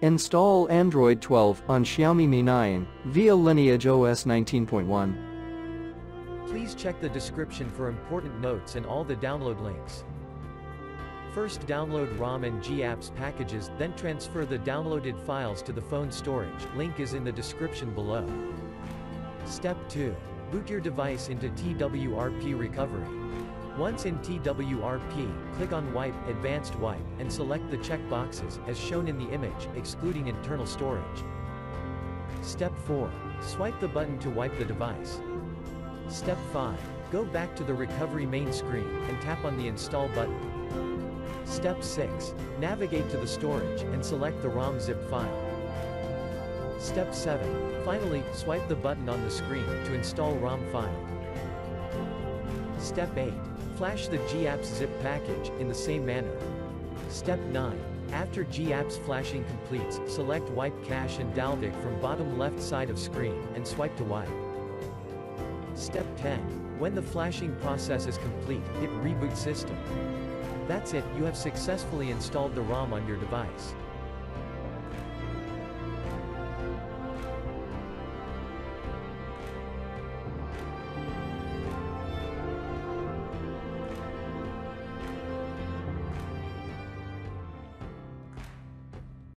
Install Android 12 on Xiaomi Mi 9 via LineageOS 19.1. Please check the description for important notes and all the download links. First, download ROM and GApps packages, then transfer the downloaded files to the phone storage. Link is in the description below. Step 2. Boot your device into TWRP recovery. Once in TWRP, click on Wipe, Advanced Wipe, and select the check boxes, as shown in the image, excluding internal storage. Step 4. Swipe the button to wipe the device. Step 5. Go back to the recovery main screen, and tap on the Install button. Step 6. Navigate to the storage, and select the ROM zip file. Step 7. Finally, swipe the button on the screen to install ROM file. Step 8. Flash the GApps zip package, in the same manner. Step 9. After GApps flashing completes, select Wipe Cache and Dalvik from bottom left side of screen, and swipe to wipe. Step 10. When the flashing process is complete, hit Reboot System. That's it, you have successfully installed the ROM on your device.